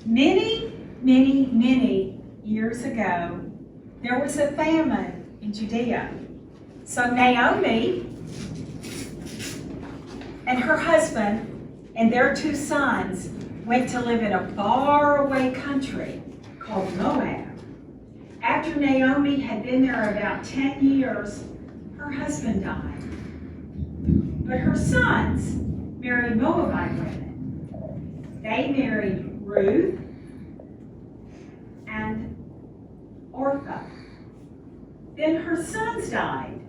Many years ago, there was a famine in Judea. So Naomi and her husband and their 2 sons went to live in a faraway country called Moab. After Naomi had been there about 10 years, her husband died. But her sons married Moabite women. They married Ruth and Orpah. Then her sons died.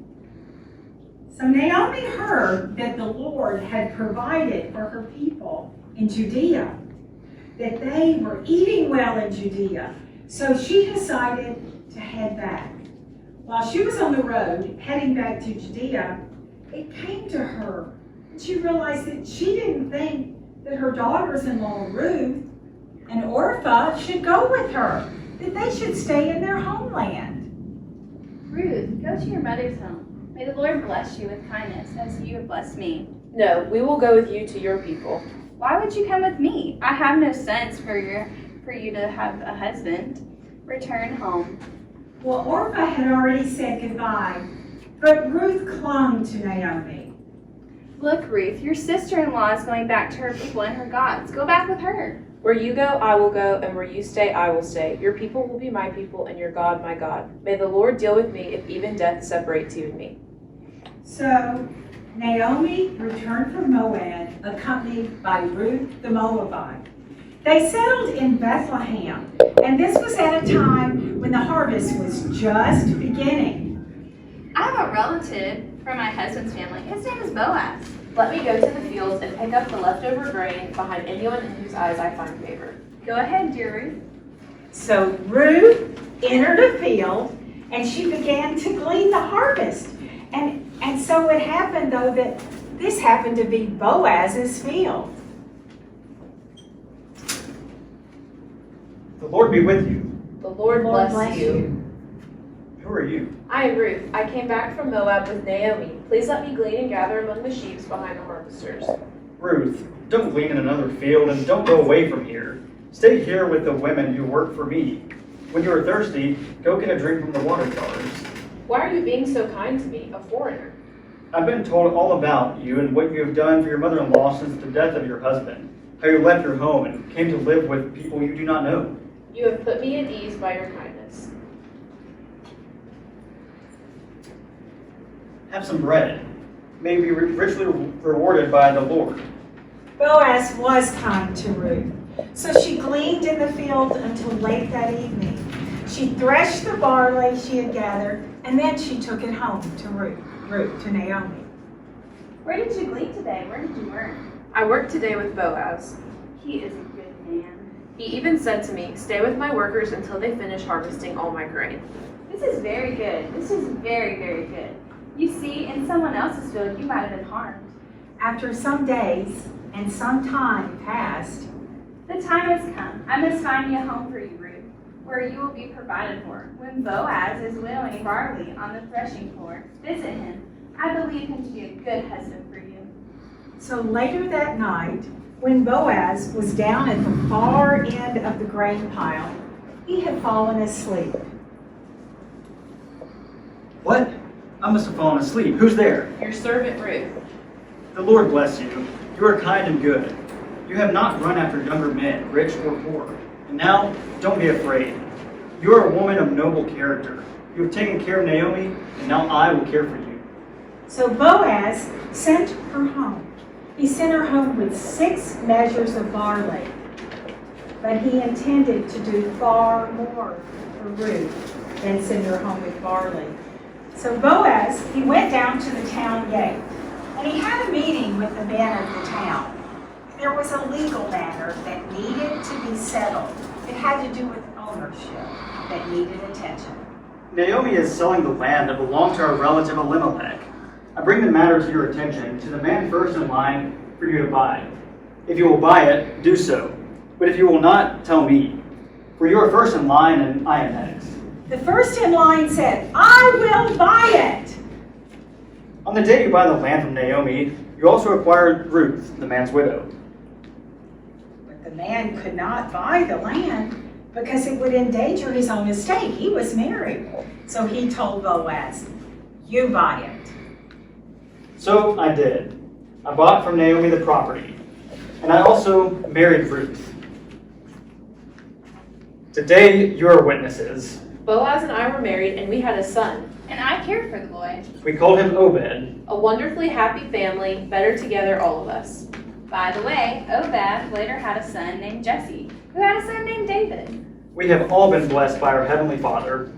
So Naomi heard that the Lord had provided for her people in Judea, that they were eating well in Judea. So she decided to head back. While she was on the road heading back to Judea, it came to her, and she realized that she didn't think that her daughters-in-law Ruth and Orpah should go with her, that they should stay in their homeland. Ruth, go to your mother's home. May the Lord bless you with kindness as you have blessed me. No, we will go with you to your people. Why would you come with me? I have no sense for you to have a husband. Return home. Well, Orpah had already said goodbye, but Ruth clung to Naomi. Look, Ruth, your sister-in-law is going back to her people and her gods. Go back with her. Where you go, I will go, and where you stay, I will stay. Your people will be my people, and your God, my God. May the Lord deal with me if even death separates you and me. So Naomi returned from Moab, accompanied by Ruth the Moabite. They settled in Bethlehem, and this was at a time when the harvest was just beginning. I have a relative from my husband's family. His name is Boaz. Let me go to the fields and pick up the leftover grain behind anyone in whose eyes I find favor. Go ahead, dear Ruth. So Ruth entered a field, and she began to glean the harvest. And so it happened, though, that this happened to be Boaz's field. The Lord be with you. The Lord bless you. Who are you? I am Ruth. I came back from Moab with Naomi. Please let me glean and gather among the sheaves behind the harvesters. Ruth, don't glean in another field and don't go away from here. Stay here with the women who work for me. When you are thirsty, go get a drink from the water jars. Why are you being so kind to me, a foreigner? I've been told all about you and what you have done for your mother-in-law since the death of your husband, how you left your home and came to live with people you do not know. You have put me at ease by your kindness. Have some bread. May be richly rewarded by the Lord. Boaz was kind to Ruth, so she gleaned in the field until late that evening. She threshed the barley she had gathered, and then she took it home to Ruth, to Naomi. Where did you glean today? Where did you work? I worked today with Boaz. He is a good man. He even said to me, stay with my workers until they finish harvesting all my grain. This is very good. This is very, very good. You see, in someone else's field, you might have been harmed. After some days and some time passed, The time has come. I must find you a home for you, Ruth, where you will be provided for. When Boaz is winnowing barley on the threshing floor, visit him. I believe him to be a good husband for you. so later that night, when Boaz was down at the far end of the grain pile, he had fallen asleep. What? I must have fallen asleep. Who's there? Your servant Ruth. The Lord bless you. You are kind and good. You have not run after younger men, rich or poor. And now, don't be afraid. You are a woman of noble character. You have taken care of Naomi, and now I will care for you. So Boaz sent her home. He sent her home with 6 measures of barley, but he intended to do far more for Ruth than send her home with barley. So Boaz, he went down to the town gate, and he had a meeting with the men of the town. There was a legal matter that needed to be settled. It had to do with ownership that needed attention. Naomi is selling the land that belonged to her relative Elimelech. I bring the matter to your attention, to the man first in line for you to buy. If you will buy it, do so. But if you will not, tell me. For you are first in line, and I am next. The first in line said, I will buy it. On the day you buy the land from Naomi, you also acquire Ruth, the man's widow. But the man could not buy the land because it would endanger his own estate. He was married. So he told Boaz, "You buy it." So I did. I bought from Naomi the property, and I also married Ruth. Today you are witnesses. Boaz and I were married, and we had a son. And I cared for the boy. We called him Obed. A wonderfully happy family, better together, all of us. By the way, Obed later had a son named Jesse, who had a son named David. We have all been blessed by our Heavenly Father.